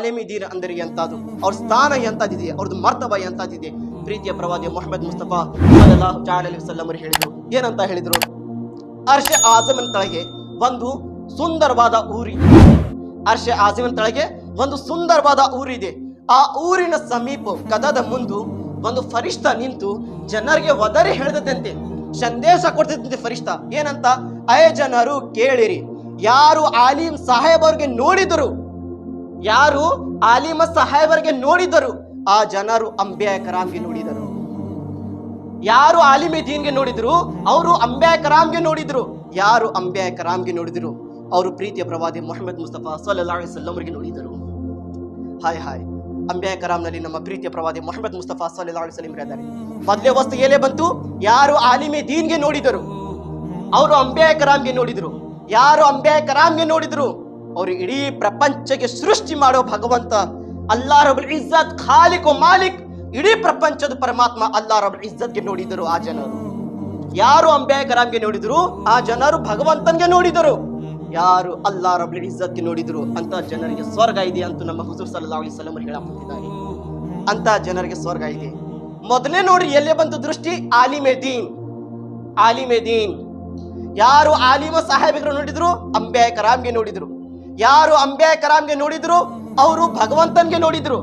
ಆಲಿಮಿ ದೀನ್ ಅಂದರೆ ಎಂತದ್ದು, ಅವ್ರ ಸ್ಥಾನ ಎಂತದಿದೆ, ಅವ್ರದ್ದು ಮರ್ತಬ ಎಂತದಿದೆ. ಪ್ರೀತಿಯ ಪ್ರವಾದಿ ಮೊಹಮ್ಮದ್ ಮುಸ್ತಫಾ ಸಲ್ಲಲ್ಲಾಹು ಅಲೈಹಿ ವಸಲ್ಲಂ ಅವರು ಹೇಳಿದ್ರು. ಏನಂತ ಹೇಳಿದ್ರು? ಅರ್ಷೆ ಆಜಮನ್ ತಳಗೆ ಒಂದು ಸುಂದರವಾದ ಊರಿದೆ. ಅರ್ಷೆ ಆಜಮನ್ ತಳಗೆ ಒಂದು ಸುಂದರವಾದ ಊರಿದೆ. ಆ ಊರಿನ ಸಮೀಪ ಕದದ ಮುಂದು ಒಂದು ಫರಿಷ್ಠ ನಿಂತು ಜನರಿಗೆ ಒದರಿ ಹೇಳಿದಂತೆ ಸಂದೇಶ ಕೊಡ್ತಿದ್ದಂತೆ ಫರಿಷ್ಠ. ಏನಂತ? ಅಯ ಜನರು ಕೇಳಿರಿ, ಯಾರು ಆಲಿಮ್ ಸಾಹೇಬರಿಗೆ ನೋಡಿದರು, ಯಾರು ಆಲಿಮ ಸಾಹೇಬರಿಗೆ ನೋಡಿದರು, ಆ ಜನರು ಅಂಬಿಯಾ ಕರಾಮ್ಗೆ ನೋಡಿದರು. ಯಾರು ಆಲಿಮೆ ದೀನ್ಗೆ ನೋಡಿದ್ರು ಅವರು ಅಂಬಿಯಾ ಕರಾಮ್ಗೆ ನೋಡಿದ್ರು. ಯಾರು ಅಂಬಿಯಾ ಕರಾಮ್ಗೆ ನೋಡಿದ್ರು ಅವರು ಪ್ರೀತಿಯ ಪ್ರವಾದಿ ಮೊಹಮ್ಮದ್ ಮುಸ್ತಫಾ ಸಲ್ಲಲ್ಲಾಹು ಅಲೈಹಿ ವಸಲ್ಲಂ ಅವರಿಗೆ ನೋಡಿದರು. ಹಾಯ್ ಹಾಯ್, ಅಂಬಿಯಾ ಕರಾಮ್ನಲ್ಲಿ ನಮ್ಮ ಪ್ರೀತಿಯ ಪ್ರವಾದಿ ಮೊಹಮ್ಮದ್ ಮುಸ್ತಫಾ ಸಲ್ಲಲ್ಲಾಹು ಅಲೈಹಿ ವಸಲ್ಲಂ ಇದ್ದಾರೆ. ಮೊದಲೇ ವಸ್ತು ಏಲೇ ಬಂತು, ಯಾರು ಆಲಿಮೆ ದೀನ್ಗೆ ನೋಡಿದರು ಅವರು ಅಂಬಿಯಾ ಕರಾಮ್ಗೆ ನೋಡಿದ್ರು. ಯಾರು ಅಂಬಿಯಾ ಕರಾಮ್ಗೆ ನೋಡಿದ್ರು ಅವರು ಇಡೀ ಪ್ರಪಂಚಕ್ಕೆ ಸೃಷ್ಟಿ ಮಾಡೋ ಭಗವಂತ ಅಲ್ಲಾ ರಬ್ಬುಲ್ ಇಜ್ಜತ್, ಖಾಲಿಕ್ ಮಾಲಿಕ್, ಇಡೀ ಪ್ರಪಂಚದ ಪರಮಾತ್ಮ ಅಲ್ಲಾ ರಬ್ಬುಲ್ ಇಜ್ಜತ್ಗೆ ನೋಡಿದರು ಆ ಜನರು. ಯಾರು ಅಂಬಿಯಾ ಕರಾಮ್ಗೆ ನೋಡಿದ್ರು ಆ ಜನರು ಭಗವಂತನ್ಗೆ ನೋಡಿದರು. ಯಾರು ಅಲ್ಲಾ ರಬ್ಬುಲ್ ಇಜ್ಜತ್ಗೆ ನೋಡಿದ್ರು ಅಂತ ಜನರಿಗೆ ಸ್ವರ್ಗ ಇದೆ ಅಂತ ನಮ್ಮ ಹುಜೂರ್ ಸಲ್ಲಲ್ಲಾಹು ಅಲೈಹಿ ವಸಲ್ಲಂ ಹೇಳಾಕುತ್ತಿದ್ದಾರೆ. ಅಂತ ಜನರಿಗೆ ಸ್ವರ್ಗ ಇದೆ. ಮೊದಲೇ ನೋಡ್ರಿ ಎಲ್ಲೇ ಬಂತು ದೃಷ್ಟಿ, ಆಲಿಮೆ ದೀನ್. ಆಲಿಮೆ ದೀನ್ ಯಾರು ಆಲಿಮ ಸಾಹೇಬರು ನೋಡಿದ್ರು ಅಂಬಿಯಾ ಕರಾಮ್ಗೆ ನೋಡಿದ್ರು. ಯಾರು ಅಂಬಿಯಾ ಕರಾಮ್ಗೆ ನೋಡಿದ್ರು ಅವರು ಭಗವಂತನ್ಗೆ ನೋಡಿದ್ರು.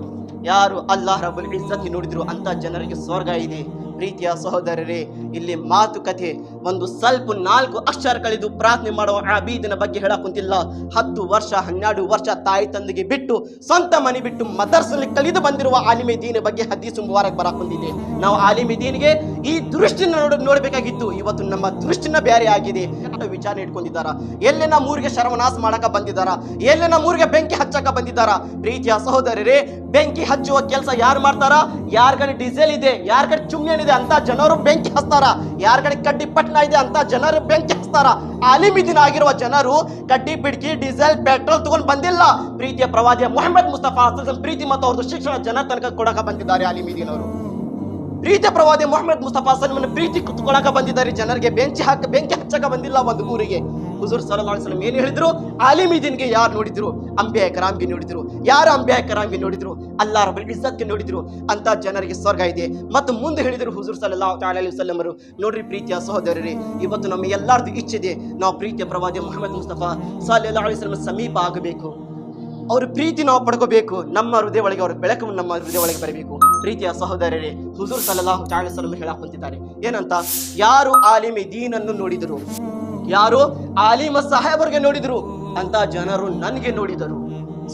ಯಾರು ಅಲ್ಲಾಹ್ ರಬ್ಬುಲ್ ಇಜ್ಜತ್ಗೆ ನೋಡಿದ್ರು ಅಂತ ಜನರಿಗೆ ಸ್ವರ್ಗ ಇದೆ. ಪ್ರೀತಿಯ ಸಹೋದರರೇ, ಇಲ್ಲಿ ಮಾತುಕತೆ ಒಂದು ಸ್ವಲ್ಪ 4 ಅಕ್ಷರ ಕಳೆದು ಪ್ರಾರ್ಥನೆ ಮಾಡುವ ಆಬೀದನ ಬಗ್ಗೆ ಹೇಳಕ್ ಕುಂತಿಲ್ಲ. 10 ವರ್ಷ 12 ವರ್ಷ ತಾಯಿ ತಂದೆಗೆ ಬಿಟ್ಟು ಸ್ವಂತ ಮನೆ ಬಿಟ್ಟು ಮದರ್ಸಲ್ಲಿ ಕಲಿದು ಬಂದಿರುವ ಆಲಿಮೆ ದೀನ ಬಗ್ಗೆ ಹದೀಸು ಮುಬಾರಕ್ ಬರಕ್ ಬಂದಿದೆ. ನಾವು ಆಲಿಮೆ ದೀನ್ಗೆ ಈ ದೃಷ್ಟಿನ ನೋಡ್ಬೇಕಾಗಿತ್ತು. ಇವತ್ತು ನಮ್ಮ ದೃಷ್ಟಿನ ಬೇರೆ ಆಗಿದೆ. ವಿಚಾರಣೆ ಇಟ್ಕೊಂಡಿದ್ದಾರ, ಎಲ್ಲೇ ನಮ್ಮ ಊರಿಗೆ ಶರ್ಮನಾಶ ಮಾಡಕ ಬಂದಿದ್ದಾರ, ಎಲ್ಲೇ ನಮ್ಮ ಊರಿಗೆ ಬೆಂಕಿ ಹಚ್ಚಕ ಬಂದಿದ್ದಾರ. ಪ್ರೀತಿಯ ಸಹೋದರರೇ, ಬೆಂಕಿ ಹಚ್ಚುವ ಕೆಲಸ ಯಾರು ಮಾಡ್ತಾರ? ಯಾರ ಕಡೆ ಡೀಸೆಲ್ ಇದೆ, ಯಾರ ಕಡೆ ಚುಮ್ನೆನ್ ಇದೆ ಅಂತ ಜನರು ಬೆಂಕಿ ಹಚ್ತಾರ. ಯಾರ ಕಡೆ ಕಡ್ಡಿ ಪಟ್ಟಣ ಇದೆ ಅಂತ ಜನರು ಬೆಂಕಿ ಹಚ್ತಾರ. ಆಲಿಮಿ ದೀನ್ ಆಗಿರುವ ಜನರು ಕಡ್ಡಿ ಪಿಡ್ಕಿ ಡೀಸೆಲ್ ಪೆಟ್ರೋಲ್ ತಗೊಂಡು ಬಂದಿಲ್ಲ. ಪ್ರೀತಿಯ ಪ್ರವಾದಿಯ ಮೊಹಮ್ಮದ್ ಮುಸ್ತಫಾ ಪ್ರೀತಿ ಮತ್ತು ಅವ್ರದ್ದು ಶಿಕ್ಷಣ ಜನ ತನಕ ಕೊಡಕ ಬಂದಿದ್ದಾರೆ ಆಲಿಮಿ ದೀನ್ ಅವರು. ಪ್ರೀತಿಯ ಪ್ರವಾದಿ ಮೊಹಮ್ಮದ್ ಮುಸ್ತಫಾ ಸಲ್ಲಲ್ಲಾಹು ಪ್ರೀತಿ ಕುತ್ಕೊಳಕ ಬಂದಿದ್ದಾರೆ. ಜನರಿಗೆ ಬೆಂಕಿ ಹಚ್ಚಕ ಬಂದಿಲ್ಲ ಒಂದು ಊರಿಗೆ. ಹುಜೂರ್ ಸಲ್ಲಲ್ಲಾಹು ಅಲೈಹಿ ವಸಲ್ಲಂ ಏನು ಹೇಳಿದ್ರು? ಆಲಿಮಿ ದೀನ್ಗೆ ಯಾರು ನೋಡಿದ್ರು? ಅಂಬಿಯಾ ಕರಾಮ್ಗೆ ನೋಡಿದ್ರು. ಯಾರು ಅಂಬಿಯಾ ಕರಾಮ್ಗೆ ನೋಡಿದ್ರು? ಅಲ್ಲಾಹ್ ರಬ್ಬುಲ್ ಇಜ್ಜತ್ಗೆ ನೋಡಿದ್ರು. ಅಂತ ಜನರಿಗೆ ಸ್ವರ್ಗ ಇದೆ. ಮತ್ತು ಮುಂದೆ ಹೇಳಿದ್ರು ಹುಜೂರ್ ಸಲ್ಲಲ್ಲಾಹು ಅಲೈಹಿ ವಸಲ್ಲಂ ಅವರು. ನೋಡ್ರಿ ಪ್ರೀತಿಯ ಸಹೋದರರೇ, ಇವತ್ತು ನಮ್ಮ ಎಲ್ಲರದು ಇಚ್ಛೆ ಇದೆ, ನಾವು ಪ್ರೀತಿಯ ಪ್ರವಾದಿ ಮೊಹಮ್ಮದ್ ಮುಸ್ತಫಾ ಸಲ್ಲಲ್ಲಾಹು ಅಲೈಹಿ ವಸಲ್ಲಂ ಸಮೀಪ ಆಗಬೇಕು. ಅವ್ರ ಪ್ರೀತಿ ನಾವು ಪಡ್ಕೋಬೇಕು. ನಮ್ಮ ಹೃದಯ ಒಳಗೆ ಅವ್ರ ಬೆಳಕು ನಮ್ಮ ಹೃದಯ ಒಳಗೆ ಬರಬೇಕು. ಪ್ರೀತಿಯ ಸಹೋದರರೇ, ಹುಜೂರ್ ಸಲ್ಲಲ್ಲಾಹು ಅಲೈಹಿ ವಸಲ್ಲಂ ಹೇಳಕ್ ಕುಂತಿದ್ದಾರೆ. ಏನಂತ? ಯಾರು ಆಲಿಮಿ ದೀನನ್ನು ನೋಡಿದರು, ಯಾರು ಆಲಿಮ ಸಾಹೇಬರಿಗೆ ನೋಡಿದ್ರು ಅಂತ ಜನರು ನನಗೆ ನೋಡಿದರು.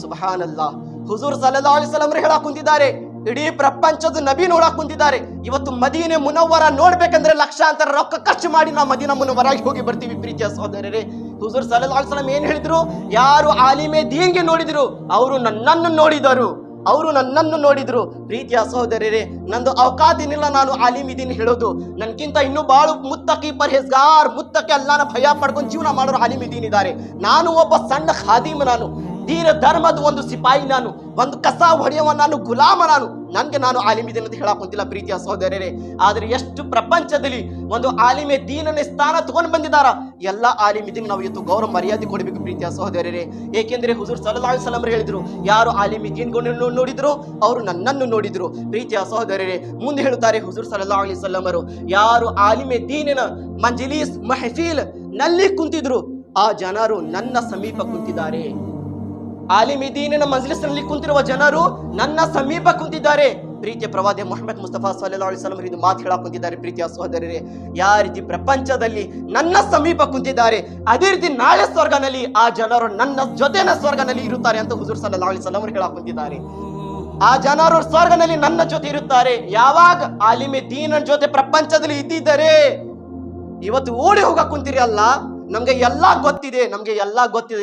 ಸುಬ್ಹಾನಲ್ಲಾಹ್. ಹುಜೂರ್ ಸಲ್ಲಲ್ಲಾಹು ಅಲೈಹಿ ವಸಲ್ಲಂ ಹೇಳಕ್ ಕುಂತಿದ್ದಾರೆ, ಇಡೀ ಪ್ರಪಂಚದ ನಬಿ ನೋಡಕ್ ಕುಂತಿದ್ದಾರೆ. ಇವತ್ತು ಮದೀನೆ ಮುನವ್ವರ ನೋಡ್ಬೇಕಂದ್ರೆ ಲಕ್ಷಾಂತರ ರೊಕ್ಕ ಖರ್ಚು ಮಾಡಿ ನಾವು ಮದೀನಾ ಮುನವ್ವರಾಗಿ ಹೋಗಿ ಬರ್ತೀವಿ. ಪ್ರೀತಿಯ ಸಹೋದರರೇ, ಹುಜೂರ್ ಸಲ್ಲಲ್ಲಾಹು ಅಲೈಹಿ ವಸಲ್ಲಂ ಏನ್ ಹೇಳಿದ್ರು? ಯಾರು ಆಲಿಮೆ ದೀನ್ಗೆ ನೋಡಿದ್ರು ಅವರು ನನ್ನನ್ನು ನೋಡಿದರು, ಅವರು ನನ್ನನ್ನು ನೋಡಿದ್ರು. ಪ್ರೀತಿಯ ಸಹೋದರರೇ, ನಂದು ಅವಕಾಶನಿಲ್ಲ ನಾನು ಆಲಿಮಿ ದೀನ್ ಹೇಳೋದು. ನನ್ಗಿಂತ ಇನ್ನೂ ಬಾಳು ಮುತ್ತಕಿ ಪರ್ಹೇಜ್ಗಾರ್, ಮುತ್ತಕಿ ಅಲ್ಲಾನ ಭಯ ಪಡ್ಕೊಂಡು ಜೀವನ ಮಾಡೋರು ಆಲಿಮಿ ದೀನ್ ಇದ್ದಾರೆ. ನಾನು ಒಬ್ಬ ಸಣ್ಣ ಖಾದೀಮ, ನಾನು ದೀನ ಧರ್ಮದ ಒಂದು ಸಿಪಾಯಿ, ನಾನು ಒಂದು ಕಸ ಹೊಡೆಯುವ, ನಾನು ಗುಲಾಮ, ನಾನು ಆಲಿಮಿ ದೀನ್ ಅಂತ ಹೇಳಕ್ ಕುಂತಿಲ್ಲ. ಪ್ರೀತಿಯ ಸಹೋದರರೇ, ಆದ್ರೆ ಎಷ್ಟು ಪ್ರಪಂಚದಲ್ಲಿ ಒಂದು ಆಲಿಮೆ ದೀನನೇ ಸ್ಥಾನ ತಗೊಂಡು ಬಂದಿದ್ದಾರ. ಎಲ್ಲ ಆಲಿಮಿ ದೀನ್ ನಾವು ಇವತ್ತು ಗೌರವ ಮರ್ಯಾದೆ ಕೊಡಬೇಕು. ಪ್ರೀತಿಯ ಸಹೋದರರೇ, ಏಕೆಂದ್ರೆ ಹುಜೂರ್ ಸಲ್ಲಲ್ಲಾಹು ಅಲೈಹಿ ವಸಲ್ಲಂ ಹೇಳಿದ್ರು, ಯಾರು ಆಲಿಮಿ ದೀನ್ ನೋಡಿದ್ರು ಅವರು ನನ್ನನ್ನು ನೋಡಿದ್ರು. ಪ್ರೀತಿಯ ಸಹೋದರರೇ, ಮುಂದೆ ಹೇಳುತ್ತಾರೆ ಹುಜೂರ್ ಸಲ್ಲಲ್ಲಾಹು ಅಲೈಹಿ ವಸಲ್ಲಂ ಅವರು, ಯಾರು ಆಲಿಮೆ ದೀನಿನ ಮಂಜಿಲೀಸ್ ಮಹಫೀಲ್ ನಲ್ಲಿ ಕುಂತಿದ್ರು ಆ ಜನರು ನನ್ನ ಸಮೀಪ ಕುಂತಿದ್ದಾರೆ. ಆಲಿಮಿ ದೀನಿನ ಮಜ್ಲಿಸ್ನಲ್ಲಿ ಕುಂತಿರುವ ಜನರು ನನ್ನ ಸಮೀಪ ಕುಂತಿದ್ದಾರೆ. ಪ್ರೀತಿಯ ಪ್ರವಾದಿ ಮೊಹಮ್ಮದ್ ಮುಸ್ತಫಾ ಸಲ್ಲಲ್ಲಾಹು ಅಲೈಹಿ ವಸಲ್ಲಂ ಇದು ಮಾತು ಹೇಳಕ್ ಕುಂತಿದ್ದಾರೆ. ಪ್ರೀತಿಯ ಸಹೋದರರೇ, ಯಾವ ರೀತಿ ಪ್ರಪಂಚದಲ್ಲಿ ನನ್ನ ಸಮೀಪ ಕುಂತಿದ್ದಾರೆ, ಅದೇ ರೀತಿ ನಾಳೆ ಸ್ವರ್ಗನಲ್ಲಿ ಆ ಜನರು ನನ್ನ ಜೊತೆನ ಸ್ವರ್ಗನಲ್ಲಿ ಇರುತ್ತಾರೆ ಅಂತ ಹುಜೂರ್ ಸಲ್ಲಲ್ಲಾಹು ಅಲೈಹಿ ವಸಲ್ಲಂ ಹೇಳಕ್ ಕುಂತಿದ್ದಾರೆ. ಆ ಜನರು ಸ್ವರ್ಗನಲ್ಲಿ ನನ್ನ ಜೊತೆ ಇರುತ್ತಾರೆ. ಯಾವಾಗ ಆಲಿಮೆ ದೀನನ ಜೊತೆ ಪ್ರಪಂಚದಲ್ಲಿ ಇದ್ದಿದ್ದಾರೆ. ಇವತ್ತು ಓಡಿ ಹೋಗಕ್ ಕುಂತೀರಿ ಅಲ್ಲ, ನಮ್ಗೆ ಎಲ್ಲಾ ಗೊತ್ತಿದೆ,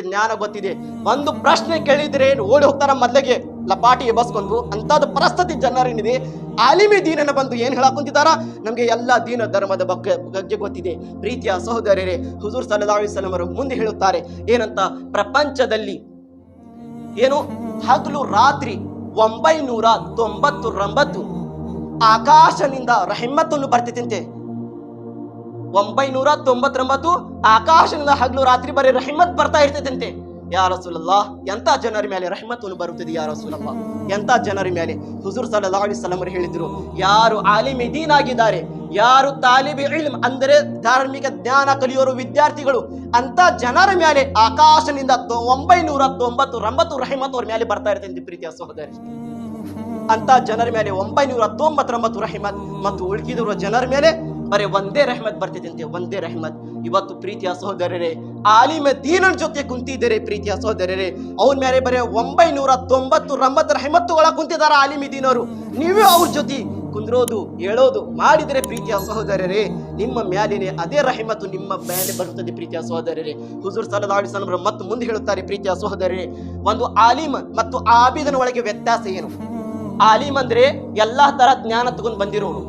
ಜ್ಞಾನ ಗೊತ್ತಿದೆ. ಒಂದು ಪ್ರಶ್ನೆ ಕೇಳಿದ್ರೆ ಓಡಿ ಹೋಗ್ತಾರ ಮೊದಲಿಗೆ ಲಪಾಟಿ ಬಸ್ಕೊಂಡು. ಅಂತದ್ದು ಪರಿಸ್ಥಿತಿ ಜನರೇನಿದೆ. ಆಲಿಮಿ ದೀನನ ಬಂದು ಏನ್ ಹೇಳಕ್ ಕುಂತಿದಾರ? ನಮ್ಗೆ ಎಲ್ಲಾ ದೀನ ಧರ್ಮದ ಬಗ್ಗೆ ಗೊತ್ತಿದೆ. ಪ್ರೀತಿಯ ಸಹೋದರರೇ, ಹುಜೂರ್ ಸಲ್ಲಲ್ಲಾಹು ಅಲೈಹಿ ವಸಲ್ಲಂ ಅವರು ಮುಂದೆ ಹೇಳುತ್ತಾರೆ ಏನಂತ? ಪ್ರಪಂಚದಲ್ಲಿ ಏನು ಹಗಲು ರಾತ್ರಿ 999 ಆಕಾಶನಿಂದ ರಹಿಮತ್ತನ್ನು ಬರ್ತಿತ್ತಂತೆ. 999 ಆಕಾಶನಿಂದ ಹಗಲು ರಾತ್ರಿ ಬರೀ ರಹಿಮತ್ ಬರ್ತಾ ಇರ್ತೈತಂತೆ. ಯಾ ರಸೂಲಲ್ಲಾ, ಎಂತ ಜನರ ಮೇಲೆ ರಹಮತ್ತನ್ನು ಬರುತ್ತದೆ ಯಾ ರಸೂಲಲ್ಲಾ, ಎಂತ ಜನರ ಮೇಲೆ. ಹುಜೂರ್ ಸಲ್ಲಲ್ಲಾಹು ಅಲೈಹಿ ವಸಲ್ಲಂ ಹೇಳಿದ್ರು, ಯಾರು ಆಲಿಮೆ ದೀನ್ ಆಗಿದ್ದಾರೆ, ಯಾರು ತಾಲಿಬೆ ಇಲ್ಮ್ ಅಂದರೆ ಧಾರ್ಮಿಕ ಜ್ಞಾನ ಕಲಿಯೋರು ವಿದ್ಯಾರ್ಥಿಗಳು, ಅಂತ ಜನರ ಮೇಲೆ ಆಕಾಶನಿಂದ 999 ರಹಮತ್ ಅವ್ರ ಮೇಲೆ ಬರ್ತಾ ಇರ್ತದೆ ಪ್ರೀತಿಯ ಸಹೋದರಿ. ಅಂತ ಜನರ ಮೇಲೆ 999 ರಹಮತ್ ಮತ್ತು ಉಳ್ಕಿದಿರುವ ಜನರ ಮೇಲೆ ಬರೀ ಒಂದೇ ರಹಮತ್ ಬರ್ತಿದಂತೆ, ಒಂದೇ ರಹಮತ್. ಇವತ್ತು ಪ್ರೀತಿಯ ಸಹೋದರರೇ, ಆಲಿಮ ದೀನನ ಜೊತೆ ಕುಂತಿದ್ದಾರೆ ಪ್ರೀತಿಯ ಸಹೋದರರೇ, ಅವ್ರ ಮೇಲೆ ಬರೀ 990 ರಹಮತ್ತುಗಳ ಕುಂತಿದಾರ ಆಲಿಮ ದೀನವರು. ನೀವೇ ಅವ್ರ ಜೊತೆ ಕುಂದ್ರೋದು ಹೇಳೋದು ಮಾಡಿದರೆ ಪ್ರೀತಿಯ ಸಹೋದರರೇ, ನಿಮ್ಮ ಮ್ಯಾಲಿನೇ ಅದೇ ರಹಮತ್ತು ನಿಮ್ಮ ಮೇಲೆ ಬರುತ್ತದೆ ಪ್ರೀತಿಯ ಸಹೋದರರೇ. ಹುಜೂರ್ ಸಲ್ಲಲ್ಲಾಹು ಅಲೈಹಿ ವಸಲ್ಲಂ ಮತ್ತು ಮುಂದೆ ಹೇಳುತ್ತಾರೆ ಪ್ರೀತಿಯ ಸಹೋದರರೇ, ಒಂದು ಆಲಿಮ್ ಮತ್ತು ಆಬಿದನ ಒಳಗೆ ವ್ಯತ್ಯಾಸ ಏನು? ಆಲಿಮ್ ಅಂದ್ರೆ ಎಲ್ಲಾ ತರ ಜ್ಞಾನ ತಗೊಂಡು ಬಂದಿರೋರು,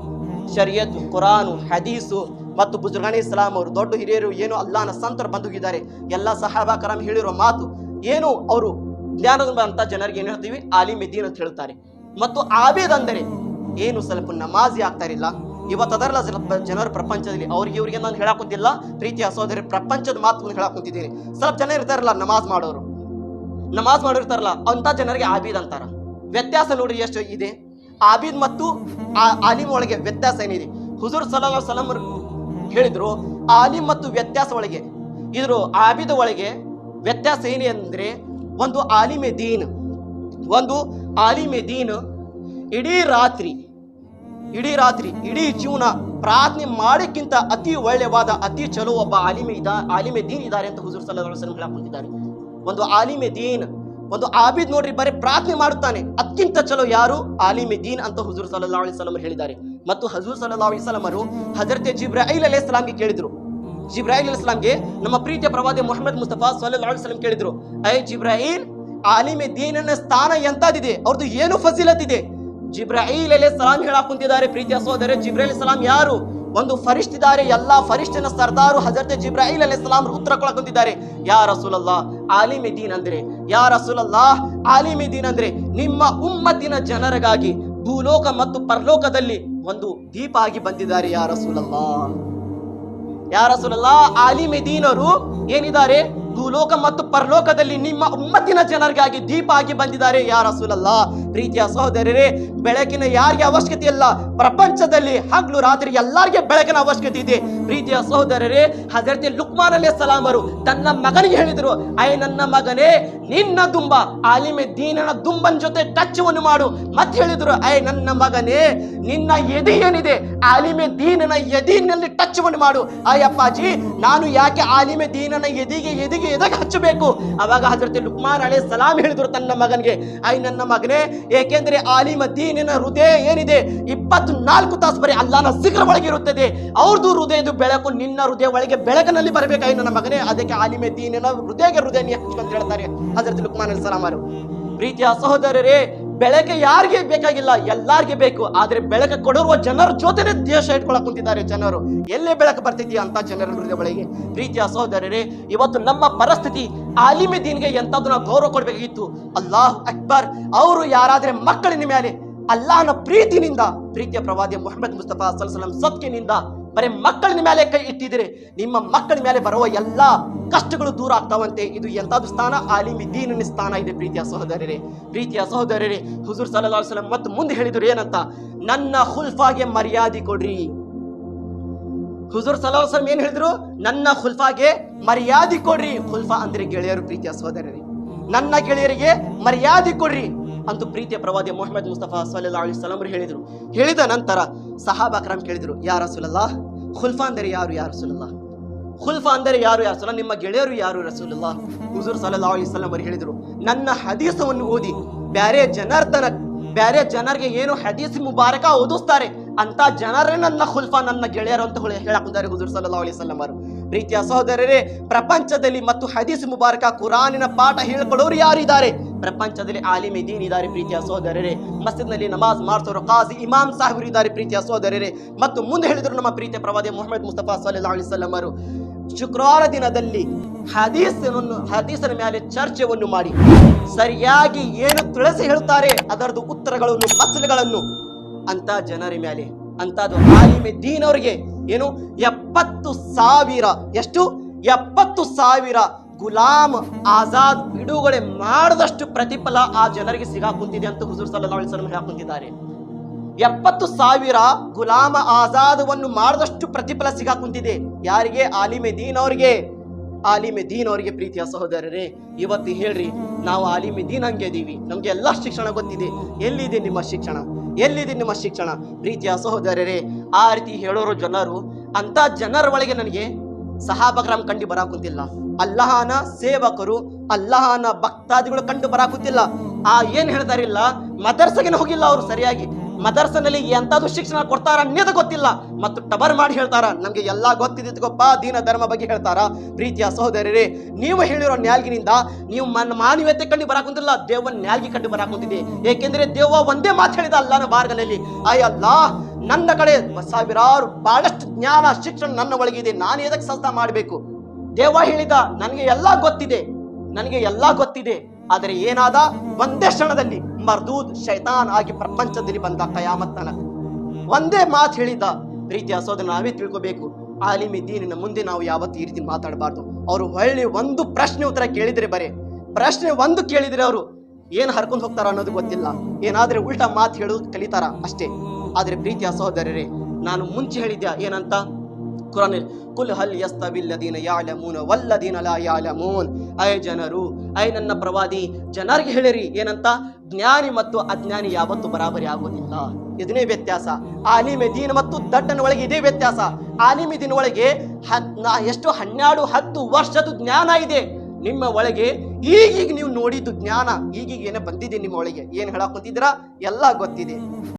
ಶರಿಯತ್, ಕುರಾನು, ಹದೀಸು ಮತ್ತು ಬುಜುರ್ಗಾನಿ ಇಸ್ಲಾಂ ಅವರು ದೊಡ್ಡ ಹಿರಿಯರು ಏನು ಅಲ್ಲಾಹನ ಸಂತರು ಬಂದುಗಿದ್ದಾರೆ, ಎಲ್ಲ ಸಹಾಬಾ ಕರಾಮ್ ಹೇಳಿರೋ ಮಾತು ಏನು ಅವರು ಜ್ಞಾನದ ಅಂತ ಜನರಿಗೆ ಏನು ಹೇಳ್ತೀವಿ ಆಲಿಮ್ ದೀನ್ ಅಂತ ಹೇಳ್ತಾರೆ. ಮತ್ತು ಆಬಿದ್ ಅಂದರೆ ಏನು ಸ್ವಲ್ಪ ನಮಾಜಿ ಆಗ್ತಾರಿಲ್ಲ. ಇವತ್ತು ಅದರಲ್ಲ ಸ್ವಲ್ಪ ಜನರು ಪ್ರಪಂಚದಲ್ಲಿ ಅವ್ರಿಗೆ ಇವ್ರಿಗೆ ನಾನು ಹೇಳಾಕುತ್ತಿಲ್ಲ ಪ್ರೀತಿಯ ಸಹೋದರಿ, ಪ್ರಪಂಚದ ಮಾತು ಹೇಳಾಕುಂತಿದ್ದೀನಿ. ಸ್ವಲ್ಪ ಜನ ಇರ್ತಾರಲ್ಲ ನಮಾಜ್ ಮಾಡಿರ್ತಾರಲ್ಲ ಅಂತ ಜನರಿಗೆ ಆಬಿದ್ ಅಂತಾರ. ವ್ಯತ್ಯಾಸ ನೋಡ್ರಿ ಎಷ್ಟು ಇದೆ ಆಬಿದ್ ಮತ್ತು ಆಲಿಮ್ ಒಳಗೆ ವ್ಯತ್ಯಾಸ ಏನಿದೆ. ಹುಜೂರ್ ಸಲ್ಲಲ್ಲಾಹು ಅಲೈಹಿ ವಸಲ್ಲಂ ಹೇಳಿದ್ರು ಆಲಿಮ್ ಮತ್ತು ವ್ಯತ್ಯಾಸ ಒಳಗೆ ಇದ್ರು ಆಬಿದ ಒಳಗೆ ವ್ಯತ್ಯಾಸ ಏನೇ ಅಂದ್ರೆ, ಒಂದು ಆಲಿಮೆ ದೀನ್ ಇಡೀ ರಾತ್ರಿ ಇಡೀ ಜೀವನ ಪ್ರಾರ್ಥನೆ ಮಾಡೋಕ್ಕಿಂತ ಅತಿ ಒಳ್ಳೆಯವಾದ ಅತಿ ಚಲೋ ಒಬ್ಬ ಆಲಿಮೆ ದೀನ್ ಇದ್ದಾರೆ ಅಂತ ಹುಜೂರ್ ಸಲ್ಲಲ್ಲಾಹು ಅಲೈಹಿ ವಸಲ್ಲಂ ಹೇಳಕೊಂಡಿದ್ದಾರೆ. ಒಂದು ಆಲಿಮೆ ದೀನ್, ಒಂದು ಆಬಿದ್ ನೋಡ್ರಿ ಬರೀ ಪ್ರಾರ್ಥನೆ ಮಾಡುತ್ತಾನೆ, ಅದಕ್ಕಿಂತ ಚಲೋ ಯಾರು ಆಲಿಮೆ ದೀನ್ ಅಂತ ಹುಜೂರ್ ಸಲ್ಲಲ್ಲಾಹು ಅಲೈಹಿ ವಸಲ್ಲಂ ಹೇಳಿದ್ದಾರೆ. ಮತ್ತು ಹುಜೂರ್ ಸಲ್ಲಲ್ಲಾಹು ಅಲೈಹಿ ವಸಲ್ಲಂ ಹಜರತ್ ಜಿಬ್ರಾಯಿಲ್ ಅಲೈಹಿಸ್ಸಲಾಂಗೆ ಕೇಳಿದ್ರು. ಜಿಬ್ರಾಯಿಲ್ ಅಲೈಹಿಸ್ಸಲಾಂಗೆ ನಮ್ಮ ಪ್ರೀತಿಯ ಪ್ರವಾದಿ ಮುಹಮ್ಮದ್ ಮುಸ್ತಫಾ ಸಲ್ಲಲ್ಲಾಹು ಅಲೈಹಿ ವಸಲ್ಲಂ ಕೇಳಿದ್ರು, ಐ ಜಿಬ್ರಾಯಿಲ್, ಆಲಿಮೆ ದೀನನ ಸ್ಥಾನ ಎಂತದಿದೆ, ಅವ್ರದ್ದು ಏನು ಫಜಿಲತ್ ಇದೆ? ಜಿಬ್ರಾಯಿಲ್ ಅಲೈಹಿಸ್ಸಲಾಂ ಹೇಳಾಕುಂತಿದ್ದಾರೆ ಪ್ರೀತಿಯ ಸಹೋದರ. ಜಿಬ್ರಾಯಿಲ್ ಅಲೈಹಿಸ್ಸಲಾಂ ಯಾರು? ಒಂದು ಫರಿಷ್ಠ ಇದ್ದಾರೆ, ಎಲ್ಲಾ ಫರಿಷ್ಠನ ಸರ್ದಾರು ಹಜರತ್ ಜಿಬ್ರಾಯಿಲ್ ಅಲೈಹಿಸ್ಸಲಾಂ ಉತ್ತರ ಕೊಡಕುಂತಿದ್ದಾರೆ, ಯಾ ರಸೂಲಲ್ಲಾಹ್, ಆಲಿಮೆ ದೀನ್ ಅಂದ್ರೆ, ಯಾ ರಸೂಲಲ್ಲಾಹ್, ಆಲಿಮೆ ದೀನ್ ಅಂದ್ರೆ ನಿಮ್ಮ ಉಮ್ಮತ್ತಿನ ಜನರಿಗಾಗಿ ಭೂಲೋಕ ಮತ್ತು ಪರಲೋಕದಲ್ಲಿ ಒಂದು ದೀಪ ಆಗಿ ಬಂದಿದ್ದಾರೆ ಯಾ ರಸೂಲಲ್ಲಾಹ್. ಯಾ ರಸೂಲಲ್ಲಾಹ್, ಆಲಿಮೆ ದೀನರು ಏನಿದ್ದಾರೆ ಭೂಲೋಕ ಮತ್ತು ಪರಲೋಕದಲ್ಲಿ ನಿಮ್ಮ ಉಮ್ಮತ್ತಿನ ಜನರಿಗಾಗಿ ದೀಪ ಆಗಿ ಬಂದಿದ್ದಾರೆ ಯಾ ರಸೂಲಲ್ಲಾಹ್. ಪ್ರೀತಿಯ ಸಹೋದರರೇ, ಬೆಳಕಿನ ಯಾರಿಗೆ ಅವಶ್ಯಕತೆ ಇಲ್ಲ, ಪ್ರಪಂಚದಲ್ಲಿ ಹಗಲು ರಾತ್ರಿ ಎಲ್ಲರಿಗೆ ಬೆಳಕಿನ ಅವಶ್ಯಕತೆ ಇದೆ. ಪ್ರೀತಿಯ ಸಹೋದರರೇ, ಹಜರತ್ ಲುಕ್ಮಾನ್ ಅಲೈಹಿಸ್ಸಲಾಂ ಅವರು ತನ್ನ ಮಗನಿಗೆ ಹೇಳಿದ್ರು, ಐ ನನ್ನ ಮಗನೇ, ನಿನ್ನ ದುಂಬ ಆಲಿಮೆ ದೀನನ ದುಂಬನ್ ಜೊತೆ ಟಚ್ವನ್ನು ಮಾಡು. ಮತ್ತೆ ಹೇಳಿದ್ರು, ಐ ನನ್ನ ಮಗನೇ, ನಿನ್ನ ಎದೆ ಏನಿದೆ ಆಲಿಮೆ ದೀನನ ಎದಿನಲ್ಲಿ ಟಚ್ವನ್ನು ಮಾಡು. ಅಯ್ಯಪ್ಪಾಜಿ, ನಾನು ಯಾಕೆ ಆಲಿಮೆ ದೀನನ ಎದೆಗೆ ಹಚ್ಚಬೇಕು? ಅವಾಗ ಹಜರತ್ ಲುಕ್ಮಾನ್ ಅಲೈಹಿಸ್ಸಲಾಂ ಹೇಳಿದ್ರು ತನ್ನ ಮಗನಿಗೆ, ಐ ನನ್ನ ಮಗನೇ, ಏಕೆಂದ್ರೆ ಆಲಿಮ ದೀನಿನ ಹೃದಯ ಏನಿದೆ 24 ತಾಸು ಬರೀ ಅಲ್ಲಾಹನ ಜಿಕ್ರ್ ಒಳಗೆ ಇರುತ್ತದೆ. ಅವ್ರದ್ದು ಹೃದಯದ ಬೆಳಕು ನಿನ್ನ ಹೃದಯ ಒಳಗೆ ಬೆಳಕಿನಲ್ಲಿ ಬರಬೇಕಾയി ನನ್ನ ಮಗನೇ. ಅದಕ್ಕೆ ಆಲಿಮೆ ದೀನಿನ ಹೃದಯ ನೀ ಹಚ್ಚು ಅಂತ ಹೇಳ್ತಾರೆ ಹಜರತ್ ಲುಕ್ಮಾನ್ ಅಲೈಹಿಸ್ಸಲಾಂ ಅವರು. ಪ್ರೀತಿಯ ಸಹೋದರರೇ, ಬೆಳಕೆ ಯಾರಿಗೆ ಬೇಕಾಗಿಲ್ಲ, ಎಲ್ಲಾರ್ಗೆ ಬೇಕು. ಆದ್ರೆ ಬೆಳಕು ಕೊಡುವ ಜನರ ಜೊತೆನೆ ದೇಶ ಇಟ್ಕೊಳಕ್ ಕುಂತಿದ್ದಾರೆ ಜನರು. ಎಲ್ಲೇ ಬೆಳಕು ಬರ್ತಿದ್ಯಾ ಅಂತ ಜನರ ಹೃದಯ ಒಳಗೆ. ಪ್ರೀತಿಯ ಸಹೋದರರೇ, ಇವತ್ತು ನಮ್ಮ ಪರಿಸ್ಥಿತಿ ಆಲಿಮೆ ದೀನ್ಗೆ ಎಂತದ್ದು ನಾವು ಗೌರವ ಕೊಡ್ಬೇಕಾಗಿತ್ತು. ಅಲ್ಲಾಹು ಅಕ್ಬರ್. ಅವರು ಯಾರಾದ್ರೆ ಮಕ್ಕಳಿನ ಮೇಲೆ ಅಲ್ಲಾಹನ ಪ್ರೀತಿನಿಂದ, ಪ್ರೀತಿಯ ಪ್ರವಾದಿ ಮುಹಮ್ಮದ್ ಮುಸ್ತಫಾ ಸಲ್ಲಲ್ಲಾಹು ಅಲೈಹಿ ವಸಲ್ಲಂ ಸತ್ಯನಿಂದ ಬರೀ ಮಕ್ಕಳಿನ ಮೇಲೆ ಕೈ ಇಟ್ಟಿದ್ರೆ ನಿಮ್ಮ ಮಕ್ಕಳ ಮೇಲೆ ಬರುವ ಎಲ್ಲಾ ಕಷ್ಟಗಳು ದೂರ ಆಗ್ತಾವಂತೆ. ಇದು ಎಂತಾದ್ರು ಸ್ಥಾನ? ಆಲಿಮೆ ದೀನಿನ ಸ್ಥಾನ ಇದೆ ಪ್ರೀತಿಯ ಸಹೋದರರೇ. ಹುಜೂರ್ ಸಲ್ಲಲ್ಲಾಹು ಅಲೈಹಿ ವಸಲ್ಲಂ ಮತ್ತು ಮುಂದೆ ಹೇಳಿದ್ರು ಏನಂತ, ನನ್ನ ಖುಲ್ಫಾಗೆ ಮರ್ಯಾದೆ ಕೊಡ್ರಿ. ಹುಜೂರ್ ಸಲ್ಲಲ್ಲಾಹು ಅಲೈಹಿ ವಸಲ್ಲಂ ಏನ್ ಹೇಳಿದ್ರು? ನನ್ನ ಖುಲ್ಫಾಗೆ ಮರ್ಯಾದೆ ಕೊಡ್ರಿ. ಖುಲ್ಫಾ ಅಂದ್ರೆ ಗೆಳೆಯರು ಪ್ರೀತಿಯ ಸಹೋದರರೇ, ನನ್ನ ಗೆಳೆಯರಿಗೆ ಮರ್ಯಾದೆ ಕೊಡ್ರಿ ಅಂತ ಪ್ರೀತಿಯ ಪ್ರವಾದಿ ಮುಹಮ್ಮದ್ ಮುಸ್ತಫಾ ಸಲ್ಲಲ್ಲಾಹು ಅಲೈಹಿ ವಸಲ್ಲಂ ಹೇಳಿದ್ರು. ಹೇಳಿದ ನಂತರ ಸಹಾಬಾ ಕರಾಮ್ ಕೇಳಿದ್ರು, ಯಾ ರಸೂಲಲ್ಲಾಹ್, ಖುಲ್ಫಾ ಅಂದರೆ ಯಾರು ಯಾ ರಸೂಲಲ್ಲಾಹ್? ಖುಲ್ಫಾ ಅಂದರೆ ಯಾರು ಯಾ ರಸೂಲಲ್ಲಾಹ್? ನಿಮ್ಮ ಗೆಳೆಯರು ಯಾರು ರಸೂಲಲ್ಲಾಹ್? ಹುಜೂರ್ ಸಲ್ಲಲ್ಲಾಹು ಅಲೈಹಿ ವಸಲ್ಲಂ ಅವರು ಹೇಳಿದ್ರು, ನನ್ನ ಹದೀಸವನ್ನು ಓದಿ ಬ್ಯಾರೆ ಜನರಿಗೆ ಏನು ಹದೀಸ್ ಮುಬಾರಕ ಓದಿಸ್ತಾರೆ ಅಂತ ಜನರೇ ನನ್ನ ಖುಲ್ಫಾ, ನನ್ನ ಗೆಳೆಯರು ಅಂತ ಹೇಳಾಕಿದ್ದಾರೆ ಹುಜೂರ್ ಸಲ್ಲಲ್ಲಾಹು ಅಲೈಹಿ ವಸಲ್ಲಂ ಅವರು. ಪ್ರೀತಿಯ ಸಹೋದರರೇ, ಪ್ರಪಂಚದಲ್ಲಿ ಮತ್ತು ಹದೀಸ್ ಮುಬಾರಕ ಕುರಾನಿನ ಪಾಠ ಹೇಳ್ಕೊಳ್ಳೋರು ಯಾರಿದ್ದಾರೆ? ಪ್ರಪಂಚದಲ್ಲಿ ಆಲಿಮೆ ದೀನ್ ಇದ್ದಾರೆ ಪ್ರೀತಿಯ ಸಹೋದರರೇ. ಮಸ್ಜಿದ್ನಲ್ಲಿ ನಮಾಜ್ ಮಾಡಿಸೋರು ಕಾಜಿ ಇಮಾಮ್ ಸಾಹೇಬರು ಇದ್ದಾರೆ ಪ್ರೀತಿಯ ಸಹೋದರರೇ. ಮತ್ತು ಮುಂದೆ ಹೇಳಿದ್ರು ನಮ್ಮ ಪ್ರೀತಿಯ ಪ್ರವಾದಿ ಮುಹಮ್ಮದ್ ಮುಸ್ತಫಾ ಸಲ್ಲಲ್ಲಾಹು ಅಲೈಹಿ ವಸಲ್ಲಂ ಅವರು, ಶುಕ್ರವಾರ ದಿನದಲ್ಲಿ ಹದೀಸನ ಮೇಲೆ ಚರ್ಚೆಯನ್ನು ಮಾಡಿ ಸರಿಯಾಗಿ ಏನು ತಿಳಿಸಿ ಹೇಳ್ತಾರೆ ಅದರದ್ದು ಉತ್ತರಗಳನ್ನು ಮಸಲುಗಳನ್ನು ಅಂತ ಜನರ ಮೇಲೆ ಅಂತದ್ದು ಆಲಿಮೆ ದೀನ್ ಅವರಿಗೆ ಏನು 70,000 ಎಷ್ಟು 70,000 ಗುಲಾಮ್ ಆಜಾದ್ ಬಿಡುಗಡೆ ಮಾಡದಷ್ಟು ಪ್ರತಿಫಲ ಆ ಜನರಿಗೆ ಸಿಗಾಕುಂತಿದೆ ಅಂತ ಹುಜೂರ್ ಸಲ್ಲಲ್ಲಾಹು ಅಲೈಹಿ ವಸಲ್ಲಂ ಹೇಳಕುಂತಿದ್ದಾರೆ. 70,000 ಗುಲಾಮ ಆಜಾದವನ್ನು ಮಾಡದಷ್ಟು ಪ್ರತಿಫಲ ಸಿಗಾಕುಂತಿದೆ. ಯಾರಿಗೆ? ಆಲಿಮೆ ದೀನ್ ಅವರಿಗೆ. ಆಲಿಮೆ ದೀನ್ ಅವರಿಗೆ. ಪ್ರೀತಿಯ ಸಹೋದರರೇ, ಇವತ್ತು ಹೇಳ್ರಿ, ನಾವು ಆಲಿಮೆ ದೀನ್ ಹಂಗೆ ಇದೀವಿ, ನಮ್ಗೆ ಎಲ್ಲ ಶಿಕ್ಷಣ ಗೊತ್ತಿದೆ, ಎಲ್ಲಿದೆ ನಿಮ್ಮ ಶಿಕ್ಷಣ? ಎಲ್ಲಿದೆ ನಿಮ್ಮ ಶಿಕ್ಷಣ? ಪ್ರೀತಿಯ ಸಹೋದರರೇ, ಆ ರೀತಿ ಹೇಳೋರು ಜನರು, ಅಂತ ಜನರ ಒಳಗೆ ನನಗೆ ಸಹಾಬಕರಾಮ್ ಕಂಡು ಬರಾಕುಂತಿಲ್ಲ, ಅಲ್ಲಾಹನ ಸೇವಕರು, ಅಲ್ಲಾಹನ ಭಕ್ತಾದಿಗಳು ಕಂಡು ಬರಾಕುಂತಿಲ್ಲ. ಏನ್ ಹೇಳ್ತಾರಿಲ್ಲ, ಮದರ್ಸೆಗೆ ಹೋಗಿಲ್ಲ ಅವರು ಸರಿಯಾಗಿ, ಮದರ್ಸನಲ್ಲಿ ಎಂತಾದ್ರು ಶಿಕ್ಷಣ ಕೊಡ್ತಾರ ಅನ್ನೋದು ಗೊತ್ತಿಲ್ಲ, ಮತ್ತು ಟಬರ್ ಮಾಡಿ ಹೇಳ್ತಾರ ನಮ್ಗೆ ಎಲ್ಲಾ ಗೊತ್ತಿದೆ ತಗೋಪ್ಪ ದೀನ ಧರ್ಮ ಬಗ್ಗೆ ಹೇಳ್ತಾರ. ಪ್ರೀತಿಯ ಸಹೋದರರೇ, ನೀವು ಹೇಳಿರೋ ನ್ಯಾಲ್ಗಿನಿಂದ ನೀವು ಮಾನವೀಯತೆ ಕಂಡು ಬರಾಕುಂತಿಲ್ಲ, ದೇವನ ನ್ಯಾಲ್ಗಿ ಕಂಡು ಬರಾಕುಂತಿದೆ. ಏಕೆಂದ್ರೆ ದೇವ ಒಂದೇ ಮಾತು ಹೇಳಿದ ಅಲ್ಲಾನ ಬಾರ್ಗನಲ್ಲಿ, ಅಲ್ಲಾ ನನ್ನ ಕಡೆ ಸಾವಿರಾರು ಬಹಳಷ್ಟು ಜ್ಞಾನ ಶಿಕ್ಷಣ ನನ್ನ ಒಳಗಿದೆ, ನಾನು ಎದಕ್ಕೆ ಸಲ್ತಾ ಮಾಡಬೇಕು? ದೇವ ಹೇಳಿದ ನನಗೆ ಎಲ್ಲಾ ಗೊತ್ತಿದೆ, ನನಗೆ ಎಲ್ಲಾ ಗೊತ್ತಿದೆ. ಆದರೆ ಏನಾದ? ಒಂದೇ ಕ್ಷಣದಲ್ಲಿ ಮರ್ದೂದ್ ಶೈತಾನ್ ಆಗಿ ಪ್ರಪಂಚದಲ್ಲಿ ಬಂದ ಕಯಾಮತ್ ತನಕ ಒಂದೇ ಮಾತು ಹೇಳಿದ. ಪ್ರೀತಿಯ ಸೋದರ, ನಾವೇ ತಿಳ್ಕೋಬೇಕು, ಆಲಿಮಿ ದೀನಿನ ಮುಂದೆ ನಾವು ಯಾವತ್ತೂ ಈ ರೀತಿ ಮಾತಾಡಬಾರ್ದು. ಅವರು ಹೊಳ್ಳಿ ಒಂದು ಪ್ರಶ್ನೆ ಉತ್ತರ ಕೇಳಿದ್ರೆ, ಬರೇ ಪ್ರಶ್ನೆ ಒಂದು ಕೇಳಿದ್ರೆ ಅವರು ಏನ್ ಹರ್ಕೊಂಡು ಹೋಗ್ತಾರ ಅನ್ನೋದು ಗೊತ್ತಿಲ್ಲ, ಏನಾದ್ರೆ ಉಲ್ಟಾ ಮಾತು ಹೇಳೋದು ಕಲಿತಾರ ಅಷ್ಟೇ. ಆದ್ರೆ ಪ್ರೀತಿಯ ಸಹೋದರರೇ, ನಾನು ಮುಂಚೆ ಹೇಳಿದ್ದೆ ಏನಂತ, ಕುರಾನ್ ಕುಲ್ ಹಲ್ ಯಸ್ತವಿಲ್ಲದೀನ ಯಅಲಮೂನ ವಲ್ಲದೀನ ಲಾ ಯಅಲಮೂನ್. ಐ ಜನರು, ಐ ನನ್ನ ಪ್ರವಾದಿ, ಜನರಿಗೆ ಹೇಳಿರಿ ಏನಂತ, ಜ್ಞಾನಿ ಮತ್ತು ಅಜ್ಞಾನಿ ಯಾವತ್ತೂ ಬರಾಬರಿ ಆಗೋದಿಲ್ಲ. ಇದನ್ನೇ ವ್ಯತ್ಯಾಸ. ಆಲಿಮೆ ದೀನ್ ಮತ್ತು ದಡ್ಡನ ಒಳಗೆ ಇದೇ ವ್ಯತ್ಯಾಸ. ಆಲಿಮೆ ದೀನ್ ಒಳಗೆ ಎಷ್ಟು 12-10 ವರ್ಷದ ಜ್ಞಾನ ಇದೆ, ನಿಮ್ಮ ಒಳಗೆ ಈಗೀಗ ನೀವು ನೋಡಿದ್ದು ಜ್ಞಾನ ಈಗೀಗ ಏನೇ ಬಂದಿದೆ ನಿಮ್ಮ ಒಳಗೆ, ಏನ್ ಹೇಳಕ್ ಕುಂತಿದ್ದೀರಾ? ಎಲ್ಲ ಗೊತ್ತಿದೆ.